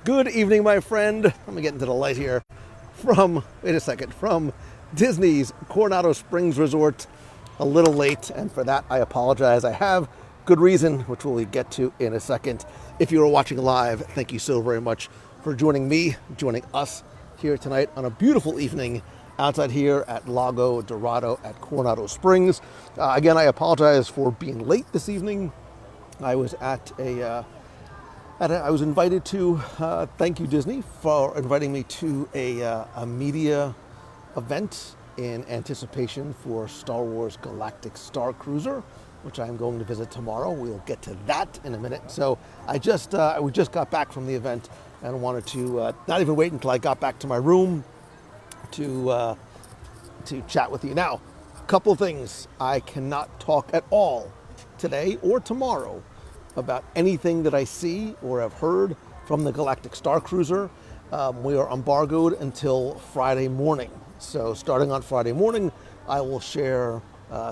Good evening, my friend. Let me get into the light here. From Disney's Coronado Springs Resort. A little late, and for that I apologize. I have good reason, which we'll get to in a second. If you are watching live, thank you so very much for joining us here tonight on a beautiful evening outside here at Lago Dorado at Coronado Springs. Again, I apologize for being late this evening. I was I was invited to, thank you Disney for inviting me to a media event in anticipation for Star Wars Galactic Starcruiser, which I'm going to visit tomorrow. We'll get to that in a minute. So we just got back from the event and wanted to not even wait until I got back to my room to chat with you. Now, a couple of things. I cannot talk at all today or tomorrow about anything that I see or have heard from the Galactic Starcruiser. We are embargoed until Friday morning. So starting on Friday morning, I will share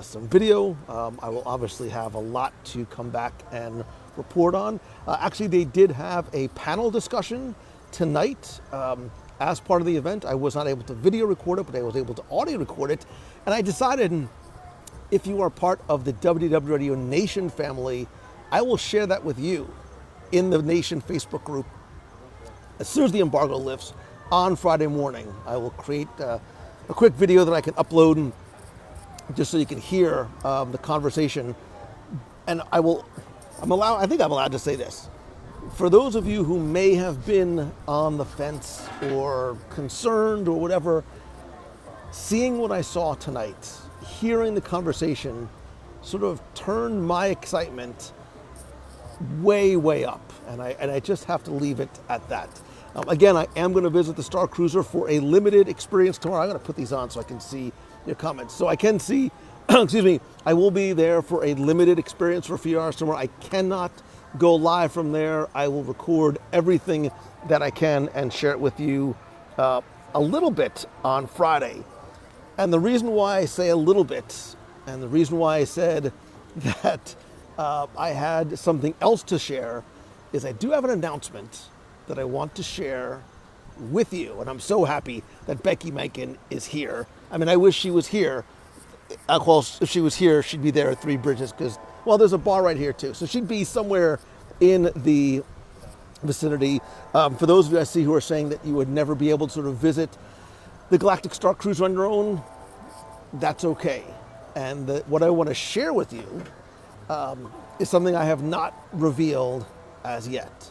some video. I will obviously have a lot to come back and report on. Actually, they did have a panel discussion tonight as part of the event. I was not able to video record it, but I was able to audio record it. And I decided, if you are part of the WDW Radio Nation family, I will share that with you in the Nation Facebook group as soon as the embargo lifts on Friday morning. I will create a quick video that I can upload and just so you can hear the conversation. And I think I'm allowed to say this. For those of you who may have been on the fence or concerned or whatever, seeing what I saw tonight, hearing the conversation sort of turned my excitement way up, and I just have to leave it at that. Again, I am going to visit the Starcruiser for a limited experience tomorrow. I'm going to put these on so I can see your comments. So I can see, excuse me, I will be there for a limited experience for a few hours tomorrow. I cannot go live from there. I will record everything that I can and share it with you a little bit on Friday. And the reason why I say a little bit, and the reason why I said that I had something else to share, is I do have an announcement that I want to share with you. And I'm so happy that Becky Maiden is here. I mean, I wish she was here. Of course, if she was here, she'd be there at Three Bridges because, well, there's a bar right here too. So she'd be somewhere in the vicinity. For those of you I see who are saying that you would never be able to sort of visit the Galactic Starcruiser on your own, that's okay. And what I want to share with you is something I have not revealed as yet.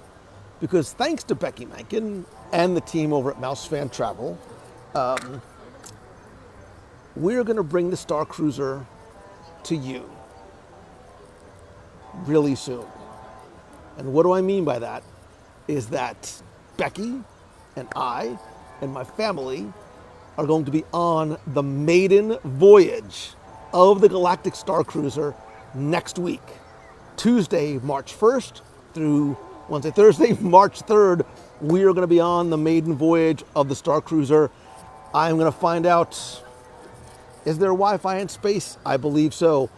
Because thanks to Becky Maiden and the team over at Mouse Fan Travel, we're going to bring the Starcruiser to you really soon. And what do I mean by that? Is that Becky and I and my family are going to be on the Maiden voyage of the Galactic Starcruiser next week. Tuesday, March 1st through Thursday, March 3rd, we are going to be on the Maiden voyage of the Starcruiser. I'm going to find out, is there Wi-Fi in space? I believe so.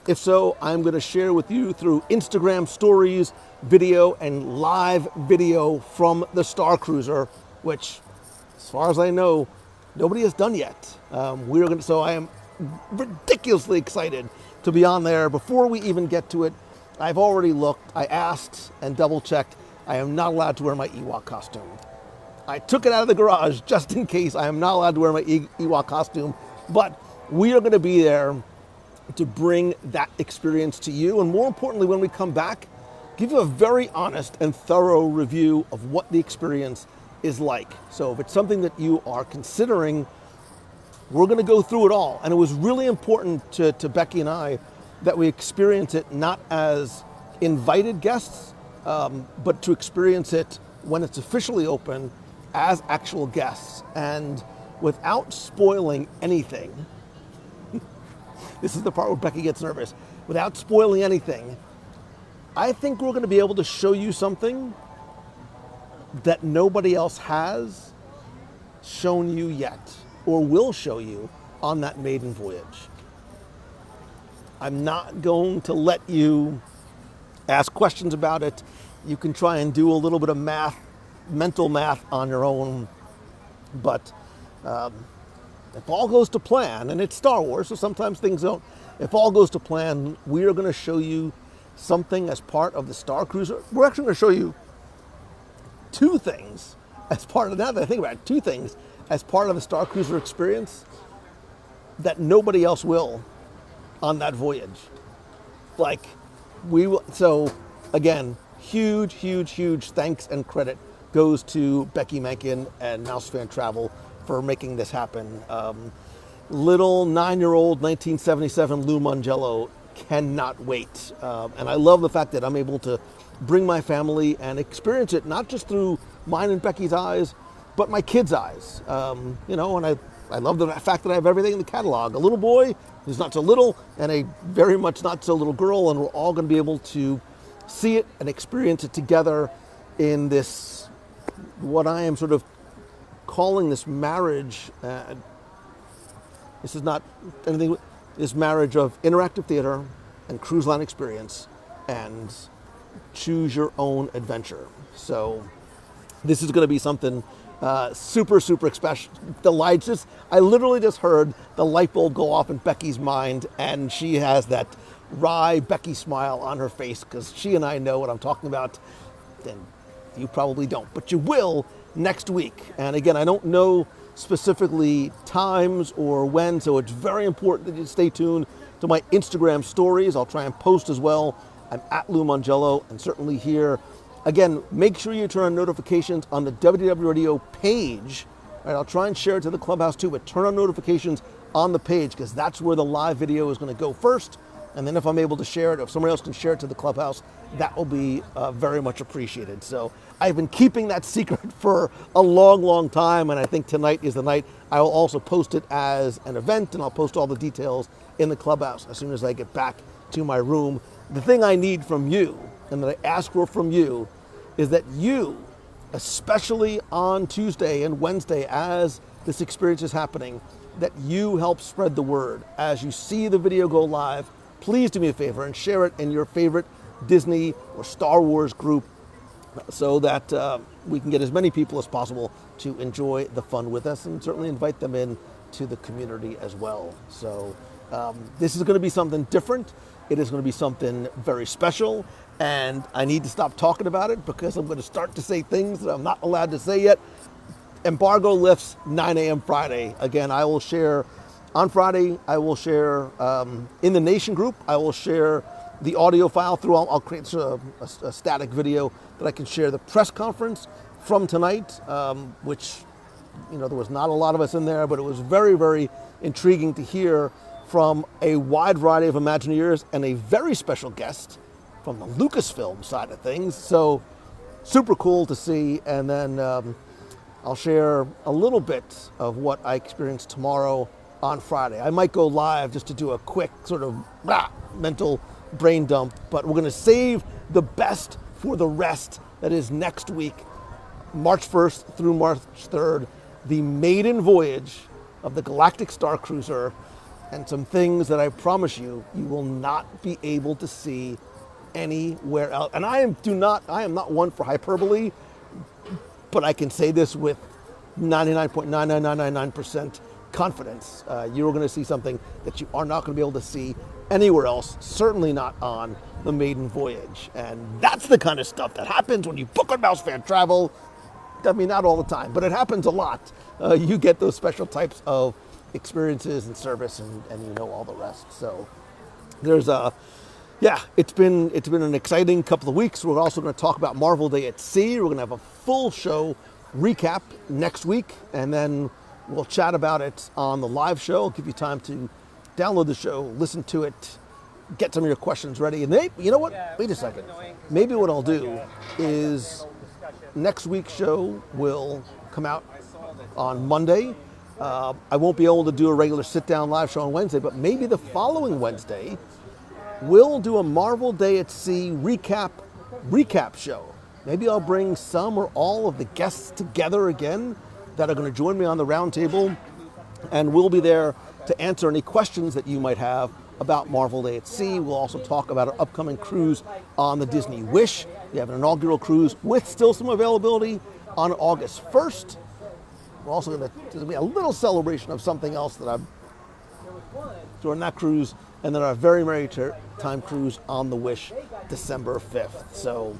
If so, I'm going to share with you through Instagram stories, video, and live video from the Starcruiser, which, as far as I know, nobody has done yet. So I am ridiculously excited to be on there. Before we even get to it, I've already looked, I asked and double checked. I am not allowed to wear my Ewok costume. I took it out of the garage just in case. I am not allowed to wear my Ewok costume, but we are going to be there to bring that experience to you. And more importantly, when we come back, give you a very honest and thorough review of what the experience is like. So if it's something that you are considering, we're going to go through it all. And it was really important to Becky and I that we experience it not as invited guests, but to experience it when it's officially open as actual guests. And without spoiling anything, this is the part where Becky gets nervous, without spoiling anything, I think we're going to be able to show you something that nobody else has shown you yet, or will show you on that maiden voyage. I'm not going to let you ask questions about it. You can try and do a little bit of math mental math on your own. But if all goes to plan, and it's Star Wars, so sometimes things don't. If all goes to plan, we are going to show you something as part of the Starcruiser. We're actually going to show you two things as part of that. Now that I think about it, two things as part of the Starcruiser experience that nobody else will on that voyage. Like, we will. So again, huge thanks and credit goes to Becky Menken and Mouse Fan Travel for making this happen. Little 9-year-old 1977 Lou Mongello cannot wait. And I love the fact that I'm able to bring my family and experience it, not just through mine and Becky's eyes, but my kids' eyes. And I love the fact that I have everything in the catalog. A little boy who's not so little and a very much not so little girl, and we're all going to be able to see it and experience it together in this, what I am sort of calling this marriage. This is not anything, this marriage of interactive theater and cruise line experience and choose your own adventure. So this is going to be something super special. I literally just heard the light bulb go off in Becky's mind, and she has that wry Becky smile on her face because she and I know what I'm talking about. And you probably don't, but you will next week. And again, I don't know specifically times or when, so it's very important that you stay tuned to my Instagram stories. I'll try and post as well. I'm at Lou Mongello, and certainly here. Again, make sure you turn on notifications on the WDW Radio page. Right, I'll try and share it to the Clubhouse too, but turn on notifications on the page because that's where the live video is going to go first. And then if I'm able to share it, if somebody else can share it to the Clubhouse, that will be very much appreciated. So I've been keeping that secret for a long time, and I think tonight is the night. I will also post it as an event, and I'll post all the details in the Clubhouse as soon as I get back to my room. The thing I need from you, and that I ask for from you, is that you, especially on Tuesday and Wednesday as this experience is happening, that you help spread the word. As you see the video go live, please do me a favor and share it in your favorite Disney or Star Wars group so that we can get as many people as possible to enjoy the fun with us, and certainly invite them in to the community as well. So this is going to be something different. It is going to be something very special, and I need to stop talking about it because I'm going to start to say things that I'm not allowed to say yet. Embargo lifts 9 a.m. Friday. Again, I will share on Friday. I will share in the Nation group. I will share the audio file through. I'll create a static video that I can share the press conference from tonight, which, there was not a lot of us in there, but it was very intriguing to hear from a wide variety of Imagineers and a very special guest from the Lucasfilm side of things. So super cool to see. And then I'll share a little bit of what I experienced tomorrow on Friday. I might go live just to do a quick sort of mental brain dump, but we're going to save the best for the rest. That is next week, March 1st through March 3rd, the maiden voyage of the Galactic Starcruiser, and some things that I promise you will not be able to see anywhere else. And I am not one for hyperbole, but I can say this with 99.99999% confidence. You're going to see something that you are not going to be able to see anywhere else, certainly not on the maiden voyage. And that's the kind of stuff that happens when you book on Mouse Fan Travel. I mean, not all the time, but it happens a lot. You get those special types of experiences and service, and all the rest. So there's it's been an exciting couple of weeks. We're also going to talk about Marvel Day at Sea. We're going to have a full show recap next week, and then we'll chat about it on the live show. I'll give you time to download the show, listen to it, get some of your questions ready. And you know what? Wait a second. Maybe what I'll do is next week's show will come out on Monday. I won't be able to do a regular sit-down live show on Wednesday, but maybe the following Wednesday, we'll do a Marvel Day at Sea recap show. Maybe I'll bring some or all of the guests together again that are going to join me on the round table, and we'll be there to answer any questions that you might have about Marvel Day at Sea. We'll also talk about our upcoming cruise on the Disney Wish. We have an inaugural cruise with still some availability on August 1st. We're also going to be a little celebration of something else that I'm during that cruise, and then our very merry time cruise on the Wish, December 5th. So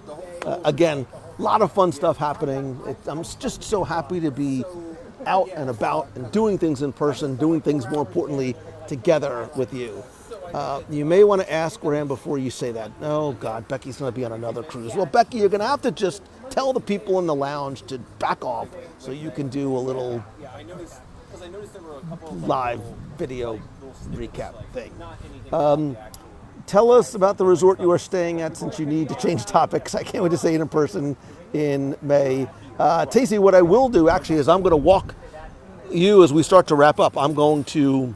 again, a lot of fun stuff happening. I'm just so happy to be out and about and doing things in person, doing things more importantly together with you. You may want to ask Graham before you say that. Oh God, Becky's going to be on another cruise. Well, Becky, you're going to have to just tell the people in the lounge to back off so you can do a little live video recap thing. Tell us about the resort you are staying at, since you need to change topics. I can't wait to see it in person in May. Tacey, what I will do actually is I'm going to walk you as we start to wrap up. I'm going to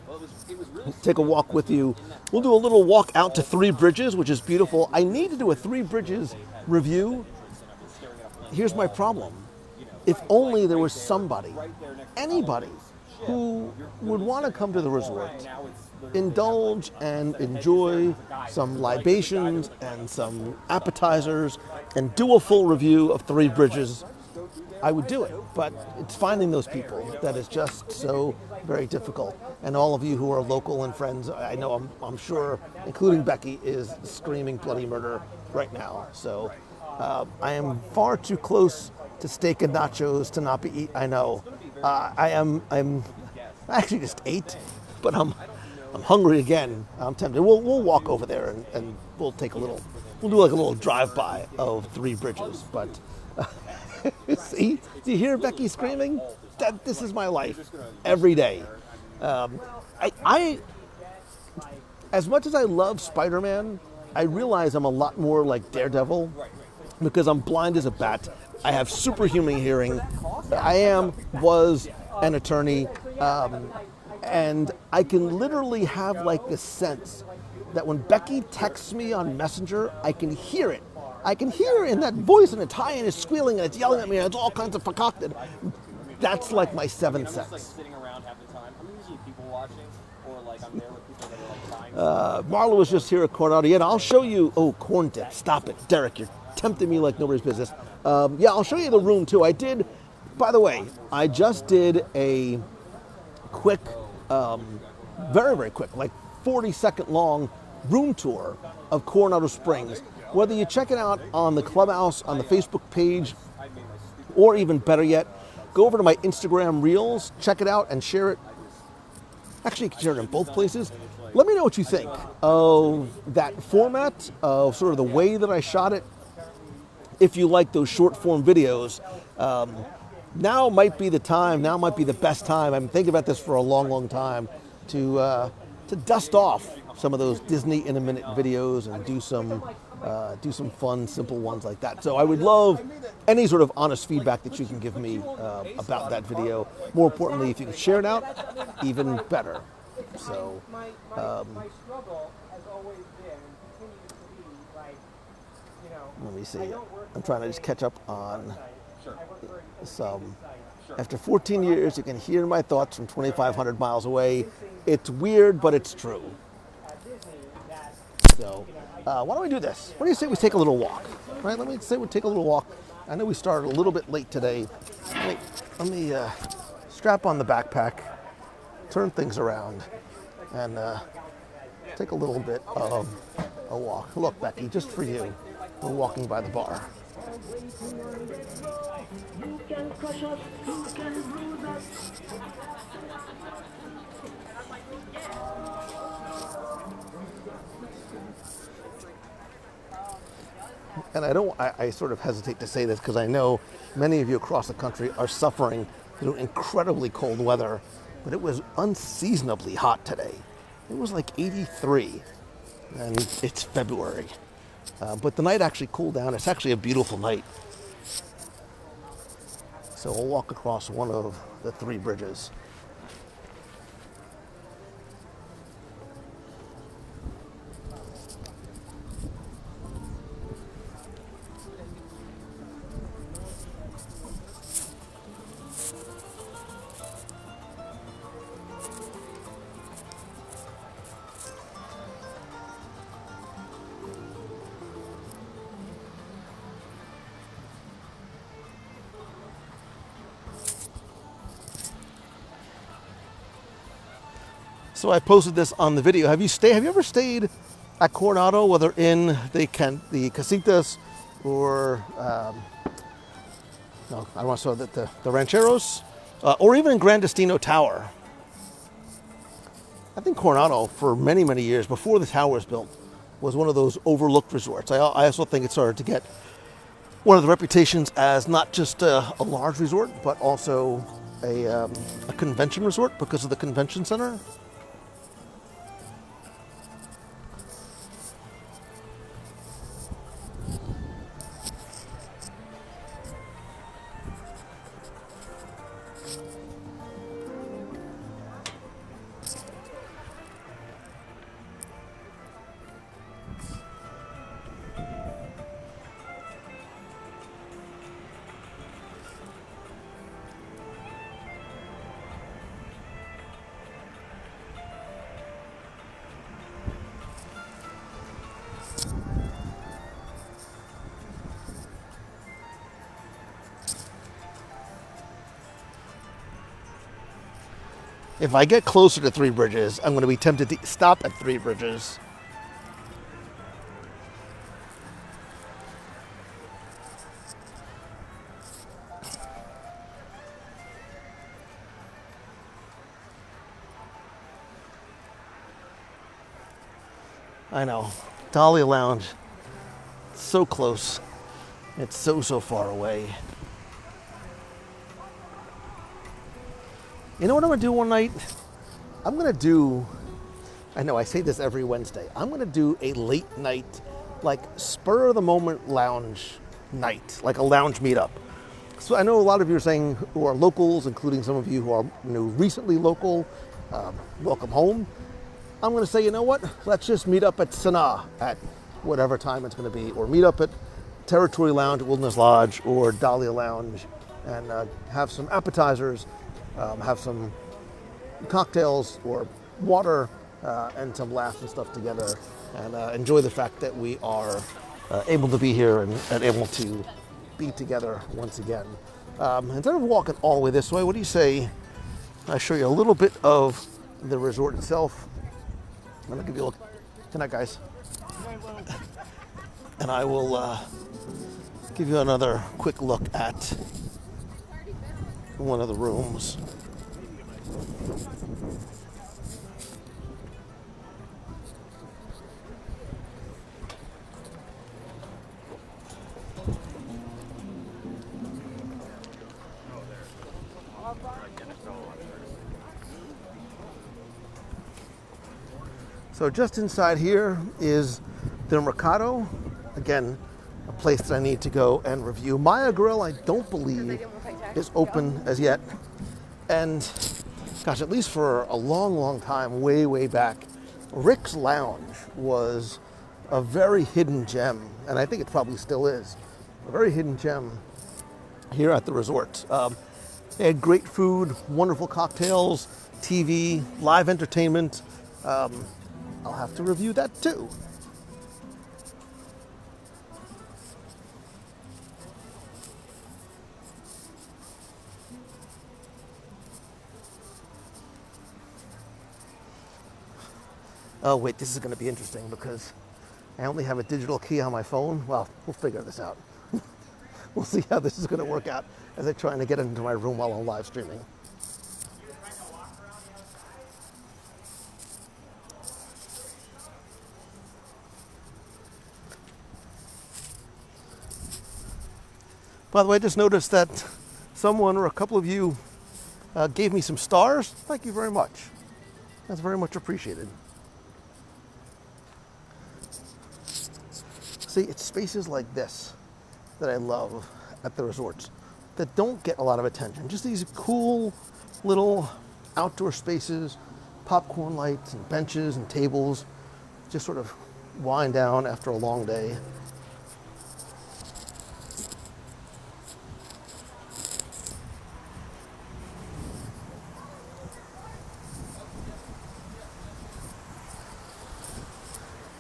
take a walk with you. We'll do a little walk out to Three Bridges, which is beautiful. I need to do a Three Bridges review. Here's my problem. If only there was somebody, anybody, who would want to come to the resort, indulge and enjoy some libations and some appetizers and do a full review of Three Bridges, I would do it. But it's finding those people that is just so very difficult. And all of you who are local and friends, I know I'm sure, including Becky, is screaming bloody murder right now. So I am far too close to steak and nachos to not be eat. I know. I'm actually just ate, but I'm hungry again. I'm tempted. We'll walk over there and we'll do like a little drive-by of Three Bridges. But see, do you hear Becky screaming? This is my life every day. I as much as I love Spider-Man, I realize I'm a lot more like Daredevil because I'm blind as a bat. I have superhuman hearing. I was an attorney, and I can literally have like this sense that when Becky texts me on Messenger, I can hear it. I can hear in that voice, and it's high and it's squealing and it's yelling at me and it's all kinds of concocted. That's like my seventh sense. Marla was just here at Coronado. Yeah, I'll show you. Oh, corn dip. Stop it. Derek, you're tempting me like nobody's business. Yeah, I'll show you the room too. By the way, I just did a quick, very, very quick, like 40-second long room tour of Coronado Springs. Whether you check it out on the Clubhouse, on the Facebook page, or even better yet, go over to my Instagram Reels, check it out and share it. Actually, you can share it in both places. Let me know what you think of that format, of sort of the way that I shot it. If you like those short form videos, now might be the time, now might be the best time. I've been thinking about this for a long, long time to dust off some of those Disney in a minute videos and do some fun, simple ones like that. So I would love any sort of honest feedback that you can give me about that video. More importantly, if you can share it out, even better. So, let me see. I'm trying to just catch up on some. After 14 years, you can hear my thoughts from 2,500 miles away. It's weird, but it's true. So, why don't we do this? What do you say we take a little walk? Right? Let me say we take a little walk. I know we started a little bit late today. Let me strap on the backpack, turn things around, and take a little bit of a walk. Look, Becky, just for you, we're walking by the bar. And I sort of hesitate to say this because I know many of you across the country are suffering through incredibly cold weather, but it was unseasonably hot today. It was like 83, and it's February. But the night actually cooled down. It's actually a beautiful night. So we'll walk across one of the Three Bridges. So I posted this on the video. Have you ever stayed at Coronado, whether in the casitas or no, I don't want to say the rancheros, or even in Gran Destino Tower? I think Coronado, for many, many years before the tower was built, was one of those overlooked resorts. I also think it started to get one of the reputations as not just a large resort, but also a convention resort because of the convention center. If I get closer to Three Bridges, I'm going to be tempted to stop at Three Bridges. I know. Dahlia Lounge. So close. It's so far away. You know what I'm going to do one night? I'm going to do, I know I say this every Wednesday, I'm going to do a late night, like spur of the moment lounge night, like a lounge meetup. So I know a lot of you are saying who are locals, including some of you who are recently local, welcome home. I'm going to say, you know what? Let's just meet up at Sanaa at whatever time it's going to be, or meet up at Territory Lounge at Wilderness Lodge or Dahlia Lounge and have some appetizers, have some cocktails or water and some laughs and stuff together, and enjoy the fact that we are able to be here and able to be together once again. Instead of walking all the way this way, what do you say I show you a little bit of the resort itself? I'm going to give you a look. Good night, guys. And I will give you another quick look at one of the rooms. So just inside here is the Mercado. Again, a place that I need to go and review. Maya Grill, I don't believe, is open as yet. And gosh, at least for a long time, way back, Rick's Lounge was a very hidden gem. And I think it probably still is. A very hidden gem here at the resort. They had great food, wonderful cocktails, TV, live entertainment. I'll have to review that too. Oh wait, this is going to be interesting because I only have a digital key on my phone. Well, we'll figure this out. We'll see how this is going to work out as I'm trying to get into my room while I'm live streaming. By the way, I just noticed that someone or a couple of you gave me some stars. Thank you very much. That's very much appreciated. See, it's spaces like this that I love at the resorts that don't get a lot of attention. Just these cool little outdoor spaces, popcorn lights and benches and tables, just sort of wind down after a long day.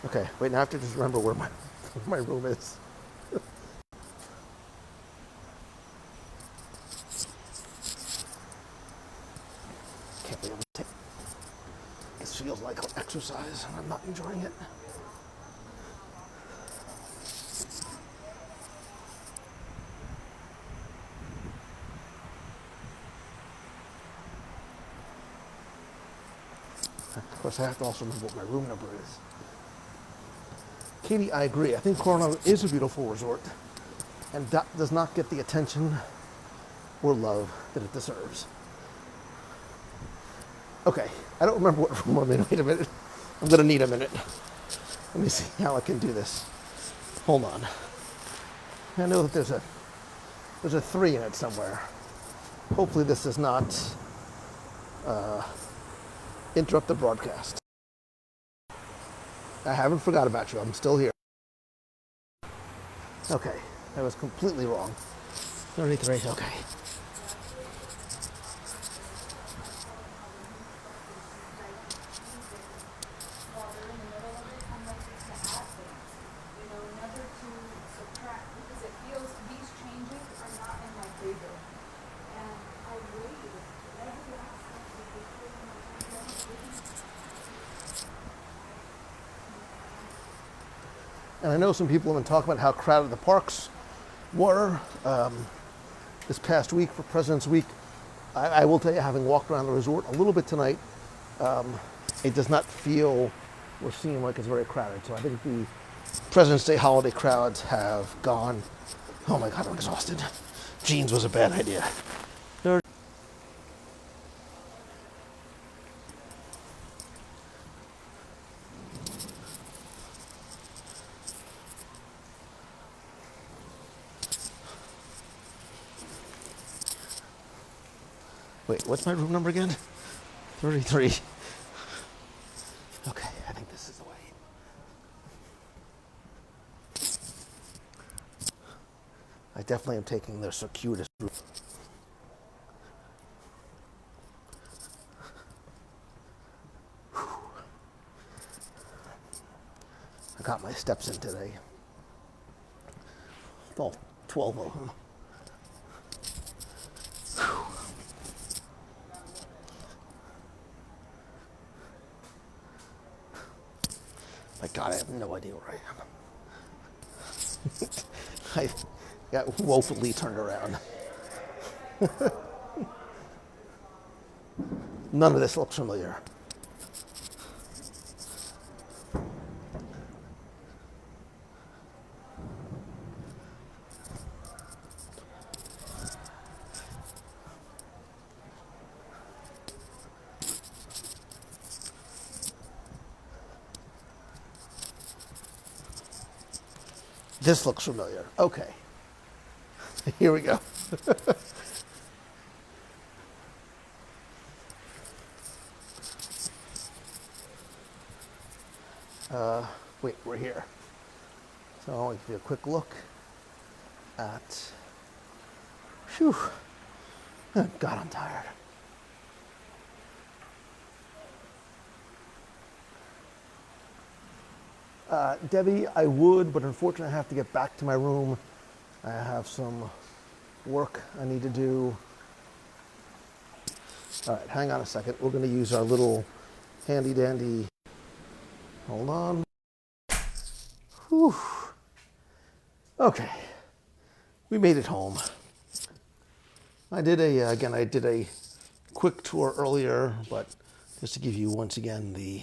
Okay, wait, now I have to just remember where my room is. Can't be able to take this exercise, and I'm not enjoying it. Of course, I have to also remember what my room number is. Katie, I agree. I think Coronado is a beautiful resort, and that does not get the attention or love that it deserves. Okay, I don't remember what room I'm in. Wait a minute. I'm going to need a minute. Let me see how I can do this. Hold on. I know that there's a 3 in it somewhere. Hopefully this does not interrupt the broadcast. I haven't forgot about you. I'm still here. Okay, that was completely wrong. 33, okay. And I know some people have been talking about how crowded the parks were this past week for President's Week. I will tell you, having walked around the resort a little bit tonight, it does not feel or seem like it's very crowded. So I think the President's Day holiday crowds have gone. Oh my God, I'm exhausted. Jeans was a bad idea. Wait, what's my room number again? 33. Okay, I think this is the way. I definitely am taking the circuitous route. I got my steps in today. All 12 of them. My God, I have no idea where I am. I got woefully turned around. None of this looks familiar. This looks familiar. Okay. Here we go. Wait, we're here. So I'll give you a quick look at, whew, oh God, I'm tired. Debbie, I would, but unfortunately I have to get back to my room. I have some work I need to do. All right, hang on a second. We're going to use our little handy dandy. Hold on. Whew. Okay, we made it home. I did a quick tour earlier, but just to give you once again the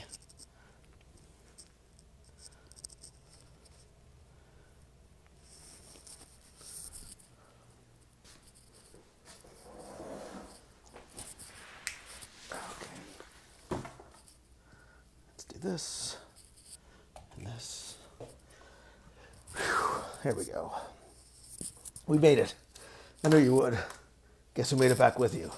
this and this. Whew, here we go. We made it. I knew you would. Guess who made it back with you?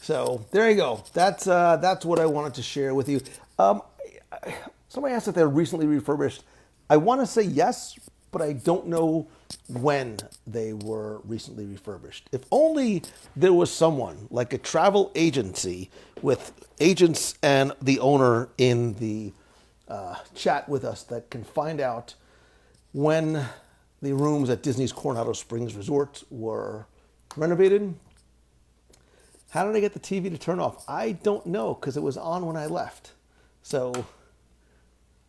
So there you go. That's what I wanted to share with you. Somebody asked if they're recently refurbished. I want to say yes, but I don't know when they were recently refurbished. If only there was someone like a travel agency with agents and the owner in the chat with us that can find out when the rooms at Disney's Coronado Springs Resort were renovated. How did I get the TV to turn off? I don't know, because it was on when I left. So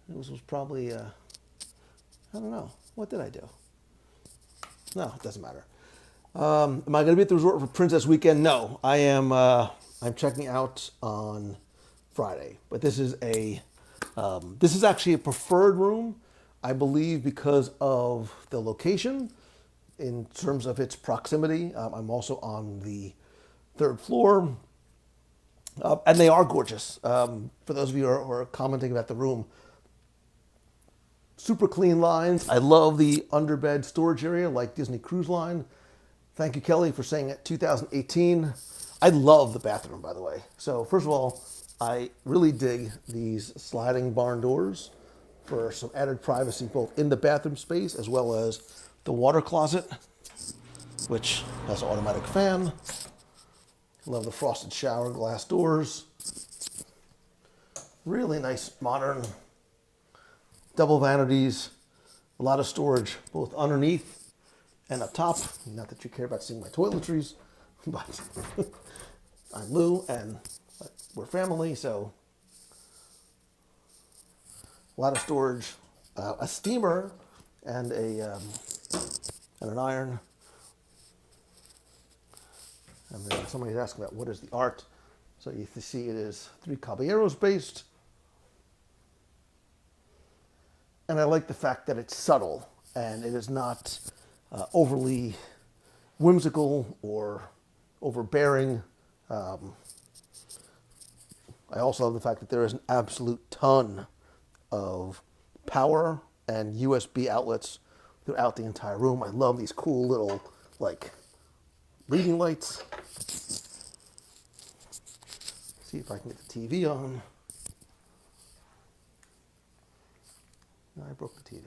this was probably, I don't know. What did I do? No, it doesn't matter. Am I going to be at the resort for Princess Weekend? No, I am. I'm checking out on Friday, but this is actually a preferred room, I believe, because of the location, in terms of its proximity. I'm also on the third floor, and they are gorgeous. For those of you who are commenting about the room, super clean lines. I love the underbed storage area like Disney Cruise Line. Thank you, Kelly, for saying it. 2018. I love the bathroom, by the way. So first of all, I really dig these sliding barn doors for some added privacy, both in the bathroom space as well as the water closet, which has an automatic fan. Love the frosted shower glass doors. Really nice, modern double vanities. A lot of storage, both underneath and up top. Not that you care about seeing my toiletries, but I'm Lou and we're family, so a lot of storage. A steamer and an iron. And then somebody's asking about what is the art. So you see it is Three Caballeros based. And I like the fact that it's subtle and it is not overly whimsical or overbearing. I also love the fact that there is an absolute ton of power and USB outlets throughout the entire room. I love these cool little, like, reading lights. See if I can get the TV on. No, I broke the TV.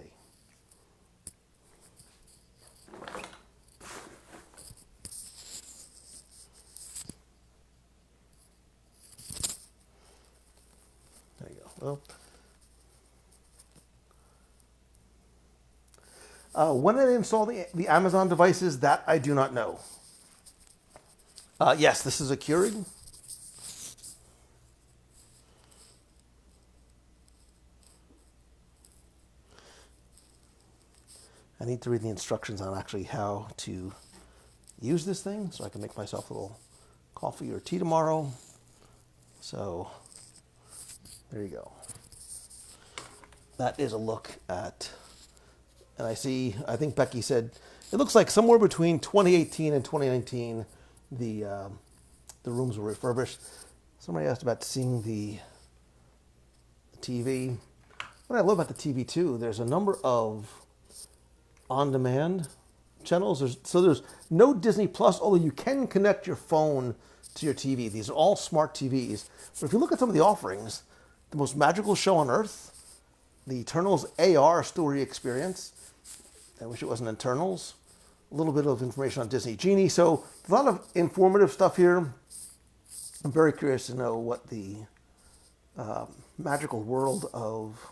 There you go. Well, when I install the Amazon devices, that I do not know. Yes, this is a Keurig. I need to read the instructions on actually how to use this thing so I can make myself a little coffee or tea tomorrow. So there you go. That is a look at, and I think Becky said, it looks like somewhere between 2018 and 2019, the rooms were refurbished. Somebody asked about seeing the TV. What I love about the TV too, there's a number of on-demand channels. There's no Disney Plus, although you can connect your phone to your TV. These are all smart TVs. But if you look at some of the offerings, the most magical show on earth, the Eternals AR story experience. I wish it wasn't Eternals. A little bit of information on Disney Genie. So a lot of informative stuff here. I'm very curious to know what the magical world of...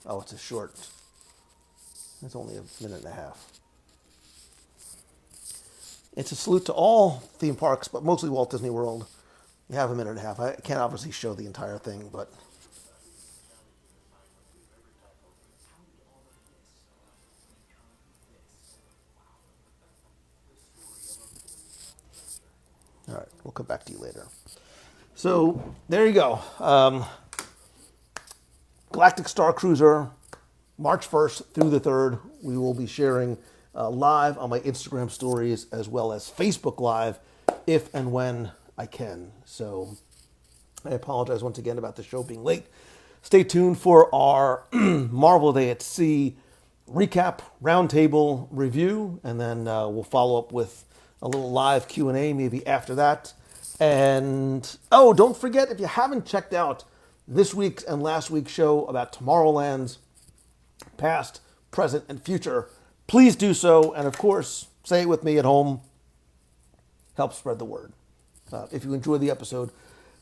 Oh, it's a short. It's only a minute and a half. It's a salute to all theme parks, but mostly Walt Disney World. You have a minute and a half. I can't obviously show the entire thing, but... All right, we'll come back to you later. So, there you go. Galactic Starcruiser, March 1st through the 3rd. We will be sharing live on my Instagram stories as well as Facebook Live if and when I can. So, I apologize once again about the show being late. Stay tuned for our Marvel Day at Sea recap, roundtable review, and then we'll follow up with a little live Q&A maybe after that. And, oh, don't forget, if you haven't checked out this week's and last week's show about Tomorrowland's past, present, and future, please do so. And, of course, say it with me at home. Help spread the word. If you enjoyed the episode,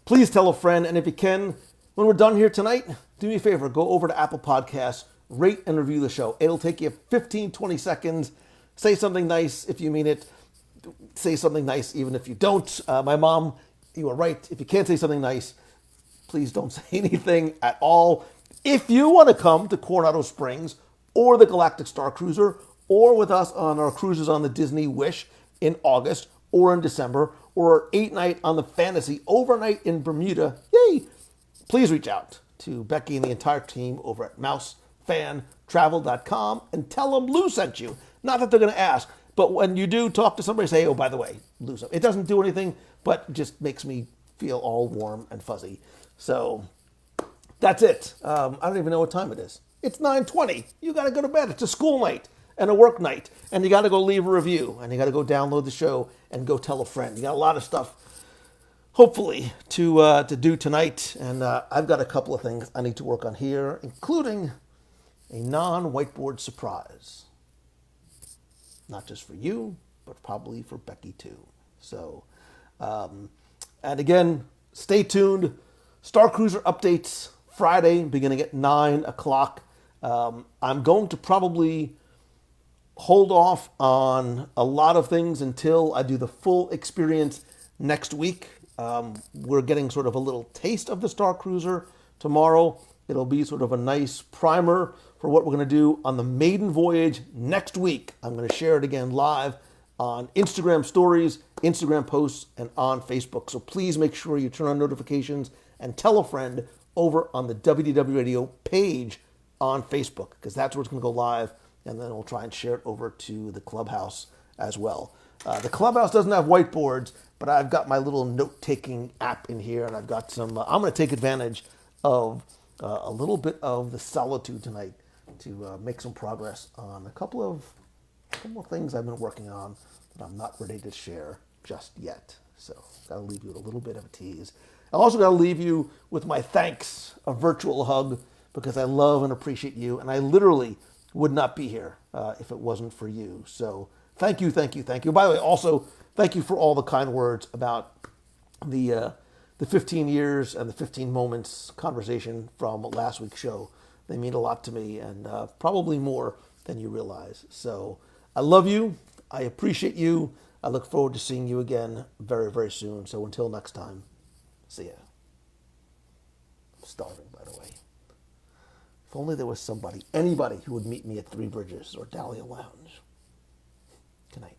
please tell a friend. And if you can, when we're done here tonight, do me a favor, go over to Apple Podcasts, rate and review the show. It'll take you 15, 20 seconds. Say something nice if you mean it. Say something nice even if you don't. My mom, you were right. If you can't say something nice, please don't say anything at all. If you want to come to Coronado Springs or the Galactic Starcruiser or with us on our cruises on the Disney Wish in August or in December or our 8-night on the Fantasy overnight in Bermuda, yay! Please reach out to Becky and the entire team over at mousefantravel.com and tell them Lou sent you. Not that they're going to ask, but when you do talk to somebody, say, oh, by the way, Lou sent. It doesn't do anything, but just makes me feel all warm and fuzzy. So that's it. I don't even know what time it is. It's 9:20. You got to go to bed. It's a school night and a work night, and you got to go leave a review, and you got to go download the show and go tell a friend. You got a lot of stuff, hopefully, to do tonight, and I've got a couple of things I need to work on here, including a non-whiteboard surprise. Not just for you, but probably for Becky too. So, and again, stay tuned. Starcruiser updates Friday, beginning at 9 o'clock. I'm going to probably hold off on a lot of things until I do the full experience next week. We're getting sort of a little taste of the Starcruiser tomorrow. It'll be sort of a nice primer for what we're going to do on the Maiden voyage next week. I'm going to share it again live on Instagram stories, Instagram posts, and on Facebook. So please make sure you turn on notifications and tell a friend over on the WDW Radio page on Facebook, because that's where it's going to go live, and then we'll try and share it over to the Clubhouse as well. The Clubhouse doesn't have whiteboards, but I've got my little note-taking app in here, and I've got some, I'm going to take advantage of a little bit of the solitude tonight to make some progress on a couple of things I've been working on that I'm not ready to share just yet. So got to leave you with a little bit of a tease. I also got to leave you with my thanks, a virtual hug, because I love and appreciate you, and I literally would not be here if it wasn't for you. So thank you, thank you, thank you. By the way, also, thank you for all the kind words about the 15 years and the 15 moments conversation from last week's show. They mean a lot to me, and probably more than you realize. So I love you. I appreciate you. I look forward to seeing you again very, very soon. So until next time, see ya. I'm starving, by the way. If only there was anybody who would meet me at Three Bridges or Dahlia Lounge. Good night.